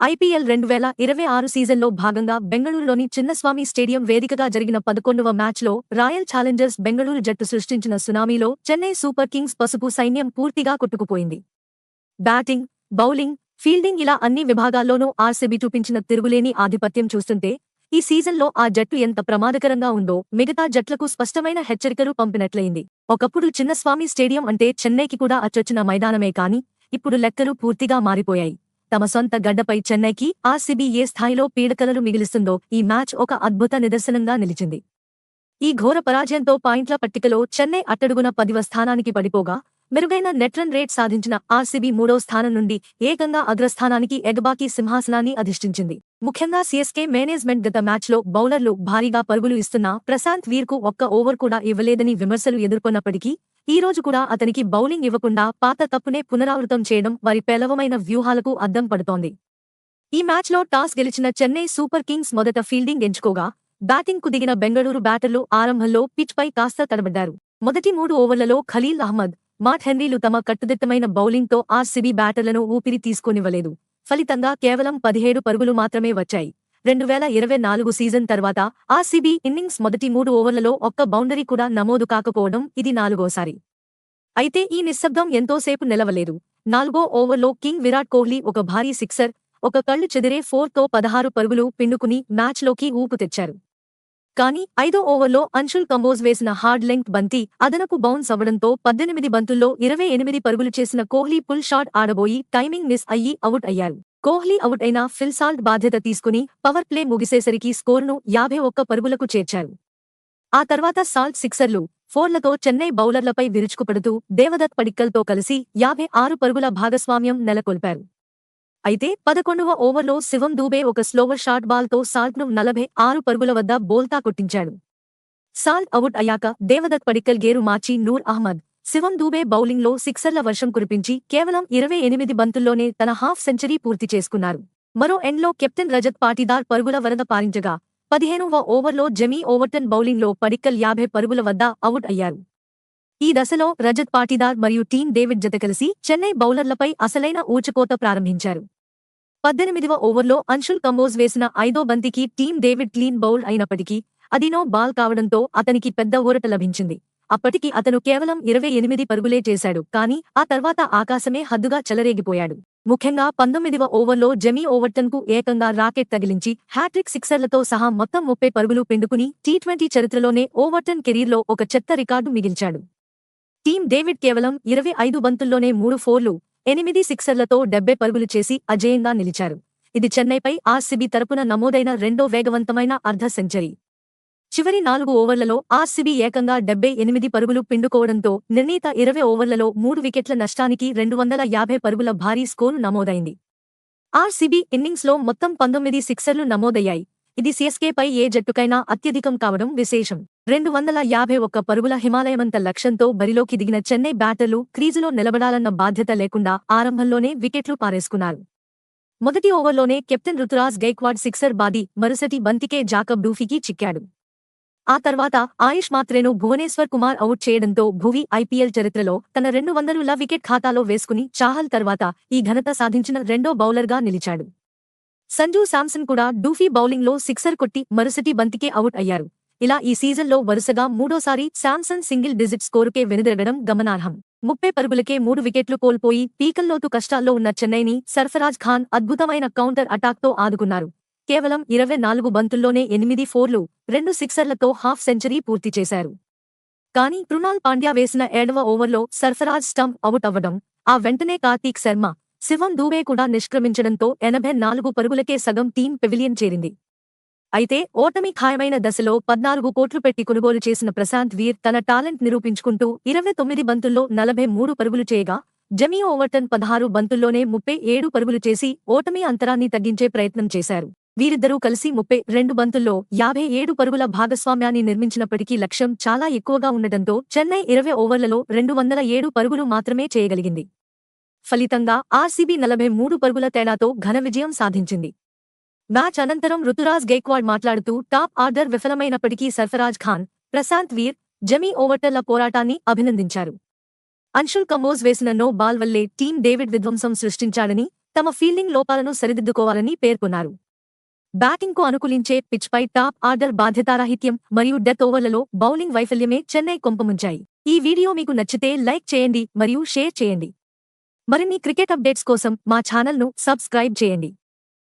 IPL 2026 సీజన్లో భాగంగా బెంగళూరులోని చిన్నస్వామి స్టేడియం వేదికగా జరిగిన 11వ మ్యాచ్లో రాయల్ ఛాలెంజర్స్ బెంగళూరు జట్టు సృష్టించిన సునామీలో చెన్నై సూపర్ కింగ్స్ పసుపు సైన్యం పూర్తిగా కొట్టుకుపోయింది. బ్యాటింగ్, బౌలింగ్, ఫీల్డింగ్ ఇలా అన్ని విభాగాల్లోనూ ఆర్సీబీ చూపించిన తిరుగులేని ఆధిపత్యం చూస్తుంటే ఈ సీజన్లో ఆ జట్టు ఎంత ప్రమాదకరంగా ఉందో మిగతా జట్లకు స్పష్టమైన హెచ్చరికలు పంపినట్లయింది. ఒకప్పుడు చిన్నస్వామి స్టేడియం అంటే చెన్నైకి కూడా అచ్చొచ్చిన మైదానమే కాని ఇప్పుడు లెక్కలు పూర్తిగా మారిపోయాయి. తమ సొంత గడ్డపై చెన్నైకి ఆర్సీబీ ఏ స్థాయిలో పీడకలలు మిగిలిస్తుందో ఈ మ్యాచ్ ఒక అద్భుత నిదర్శనంగా నిలిచింది. ఈ ఘోర పరాజయంతో పాయింట్ల పట్టికలో చెన్నై అట్టడుగున 10వ స్థానానికి పడిపోగా మెరుగైన నెట్ రన్ రేట్ సాధించిన ఆర్సీబీ 3వ స్థానం నుండి ఏకంగా అగ్రస్థానానికి ఎగబాకి సింహాసనాన్ని అధిష్ఠించింది. ముఖ్యంగా సీఎస్కే మేనేజ్మెంట్ గత మ్యాచ్లో బౌలర్లు భారీగా పరుగులు ఇస్తున్నా ప్రశాంత్ వీర్కు ఒక్క ఓవర్ కూడా ఇవ్వలేదని విమర్శలు ఎదుర్కొన్నప్పటికీ ఈ రోజు కూడా అతనికి బౌలింగ్ ఇవ్వకుండా పాత తప్పునే పునరావృతం చేయడం వారి పేలవమైన వ్యూహాలకు అద్దం పడుతోంది. ఈ మ్యాచ్లో టాస్ గెలిచిన చెన్నై సూపర్ కింగ్స్ మొదట ఫీల్డింగ్ ఎంచుకోగా బ్యాటింగ్కు దిగిన బెంగళూరు బ్యాటర్లు ఆరంభంలో పిచ్పై కాస్త తడబడ్డారు. మొదటి 3 ఓవర్లలో ఖలీల్ అహ్మద్, మాట్ హెన్రీలు తమ కట్టుదిట్టమైన బౌలింగ్తో ఆర్సీబీ బ్యాటర్లను ఊపిరి తీసుకోనివ్వలేదు. ఫలితంగా కేవలం 17 పరుగులు మాత్రమే వచ్చాయి. 2024 సీజన్ తర్వాత ఆర్సీబీ ఇన్నింగ్స్ మొదటి 3 ఓవర్లలో ఒక్క బౌండరీ కూడా నమోదు కాకపోవడం ఇది 4వసారి. అయితే ఈ నిశ్శబ్దం ఎంతోసేపు నిలవలేదు. 4వ ఓవర్లో కింగ్ విరాట్ కోహ్లీ ఒక భారీ సిక్సర్, ఒక కళ్లు చెదిరే 4తో 16 పరుగులు పిండుకుని మ్యాచ్లోకి ఊపు తెచ్చారు. కానీ 5వ ఓవర్లో అన్షుల్ కంబోజ్ వేసిన హార్డ్ లెంగ్త్ బంతి అదనపు బౌన్స్ అవ్వడంతో 18 బంతుల్లో 28 పరుగులు చేసిన కోహ్లీ పుల్ షాట్ ఆడబోయి టైమింగ్ మిస్ అయ్యి అవుట్ అయ్యారు. కోహ్లీ అవుట్ అయిన ఫిల్ సాల్ట్ బాధ్యత తీసుకుని పవర్ ప్లే ముగిసేసరికి స్కోరును 51 పరుగులకు చేర్చారు. ఆ తర్వాత సాల్ట్ సిక్సర్లు, ఫోర్లతో చెన్నై బౌలర్లపై విరుచుకుపడుతూ దేవదత్ పడిక్కల్తో కలిసి 56 పరుగుల భాగస్వామ్యం నెలకొల్పారు. అయితే 11వ ఓవర్లో శివం దూబే ఒక స్లోవర్ షాట్ బాల్తో సాల్ట్ను 46 పరుగుల వద్ద బోల్తా కొట్టించాడు. సాల్ట్ అవుట్ అయ్యాక దేవదత్ పడిక్కల్ గేరు మార్చి నూర్ అహ్మద్, శివం దూబే బౌలింగ్లో సిక్సర్ల వర్షం కురిపించి కేవలం 28 బంతుల్లోనే తన హాఫ్ సెంచరీ పూర్తి చేసుకున్నారు. మరో ఎండ్లో కెప్టెన్ రజత్ పాటీదార్ పరుగుల వరద పారించగా 15వ ఓవర్లో జెమీ ఓవర్టన్ బౌలింగ్లో పడిక్కల్ 50 పరుగుల వద్ద అవుట్ అయ్యారు. ఈ దశలో రజత్ పాటీదార్ మరియు టీమ్ డేవిడ్ జత కలిసి చెన్నై బౌలర్లపై అసలైన ఊచకోత ప్రారంభించారు. 18వ ఓవర్లో అన్షుల్ కంబోజ్ వేసిన 5వ బంతికి టీమ్ డేవిడ్ క్లీన్ బౌల్డ్ అయినప్పటికీ అది నో బాల్ కావడంతో అతనికి పెద్ద ఊరట లభించింది. అప్పటికి అతను కేవలం 28 పరుగులే చేశాడు. కానీ ఆ తర్వాత ఆకాశమే హద్దుగా చెలరేగిపోయాడు. ముఖ్యంగా 19వ ఓవర్లో జెమీ ఓవర్టన్కు ఏకంగా రాకెట్ తగిలించి హ్యాట్రిక్ సిక్సర్లతో సహా మొత్తం 30 పరుగులు పిండుకుని టీ20 చరిత్రలోనే ఓవర్టన్ కెరీర్లో ఒక చెత్త రికార్డు మిగిల్చాడు. టీమ్ డేవిడ్ కేవలం 25 బంతుల్లోనే 3 ఫోర్లు, 8 సిక్సర్లతో 70 పరుగులు చేసి అజేయంగా నిలిచారు. ఇది చెన్నైపై ఆర్సీబీ తరపున నమోదైన రెండో వేగవంతమైన అర్ధ సెంచరీ. చివరి 4 ఓవర్లలో ఆర్సీబీ ఏకంగా 78 పరుగులు పిండుకోవడంతో నిర్ణీత 20 ఓవర్లలో 3 వికెట్ల నష్టానికి 250 పరుగుల భారీ స్కోరు నమోదైంది. ఆర్సీబీ ఇన్నింగ్స్లో మొత్తం 19 సిక్సర్లు నమోదయ్యాయి. ఇది సీఎస్కేపై ఏ జట్టుకైనా అత్యధికం కావడం విశేషం. 251 పరుగుల హిమాలయమంత లక్ష్యంతో బరిలోకి దిగిన చెన్నై బ్యాటర్లు క్రీజులో నిలబడాలన్న బాధ్యత లేకుండా ఆరంభంలోనే వికెట్లు పారేసుకున్నారు. మొదటి ఓవర్లోనే కెప్టెన్ రుతురాజ్ గైక్వాడ్ సిక్సర్ బాది మరుసటి బంతికే జాకబ్ డూఫీకి చిక్కాడు. ఆ తర్వాత ఆయుష్ మాత్రేను భువనేశ్వర్ కుమార్ అవుట్ చేయడంతో భువీ ఐపీఎల్ చరిత్రలో తన 200ల వికెట్ ఖాతాలో వేసుకుని చాహల్ తర్వాత ఈ ఘనత సాధించిన రెండో బౌలర్గా నిలిచాడు. సంజూ శాంసన్ కూడా డూఫీ బౌలింగ్లో సిక్సర్ కొట్టి మరుసటి బంతికే అవుట్ అయ్యారు. ఇలా ఈ సీజన్లో వరుసగా మూడోసారి శాంసన్ సింగిల్ డిజిట్ స్కోరుకే వెనుదిరగడం గమనార్హం. 30 పరుగులకే 3 వికెట్లు కోల్పోయి పీకల్లోతు కష్టాల్లో ఉన్న చెన్నైని సర్ఫరాజ్ ఖాన్ అద్భుతమైన కౌంటర్ అటాక్తో ఆదుకున్నారు. కేవలం 24 బంతుల్లోనే 8 ఫోర్లు, 2 సిక్సర్లతో హాఫ్ సెంచరీ పూర్తి చేశారు. కానీ కృణాల్ పాండ్యా వేసిన 7వ ఓవర్లో సర్ఫరాజ్ స్టంప్ అవుట్ అవ్వడం, ఆ వెంటనే కార్తీక్ శర్మ, శివం దూబే కూడా నిష్క్రమించడంతో 84 పరుగులకే సగం టీం పెవిలియన్ చేరింది. అయితే ఓటమి ఖాయమైన దశలో 14 కోట్లు పెట్టి కొనుగోలు చేసిన ప్రశాంత్ వీర్ తన టాలెంట్ నిరూపించుకుంటూ 29 బంతుల్లో 43 పరుగులు చేయగా జెమీ ఓవర్టన్ 16 బంతుల్లోనే 37 పరుగులు చేసి ఓటమి అంతరాన్ని తగ్గించే ప్రయత్నం చేశారు. వీరిద్దరూ కలిసి 32 బంతుల్లో 57 పరుగుల భాగస్వామ్యాన్ని నిర్మించినప్పటికీ లక్ష్యం చాలా ఎక్కువగా ఉండటంతో చెన్నై 20 ఓవర్లలో 207 పరుగులు మాత్రమే చేయగలిగింది. ఫలితంగా ఆర్సీబీ 43 పరుగుల తేడాతో ఘన విజయం సాధించింది. మ్యాచ్ అనంతరం రుతురాజ్ గైక్వాడ్ మాట్లాడుతూ టాప్ ఆర్డర్ విఫలమైనప్పటికీ సర్ఫరాజ్ ఖాన్, ప్రశాంత్ వీర్, జెమీ ఓవర్టన్ల పోరాటాన్ని అభినందించారు. అన్షుల్ కంబోజ్ వేసిన నో బాల్ వల్లే టీమ్ డేవిడ్ విధ్వంసం సృష్టించాడని, తమ ఫీల్డింగ్ లోపాలను సరిదిద్దుకోవాలని పేర్కొన్నారు. బ్యాటింగ్కు అనుకూలించే పిచ్పై టాప్ ఆర్డర్ బాధ్యతారాహిత్యం మరియు డెత్ ఓవర్లలో బౌలింగ్ వైఫల్యమే చెన్నై కొంపముంచాయి. ఈ వీడియో మీకు నచ్చితే లైక్ చేయండి మరియు షేర్ చేయండి. మరిన్ని క్రికెట్ అప్డేట్స్ కోసం మా ఛానల్ను సబ్స్క్రైబ్ చేయండి.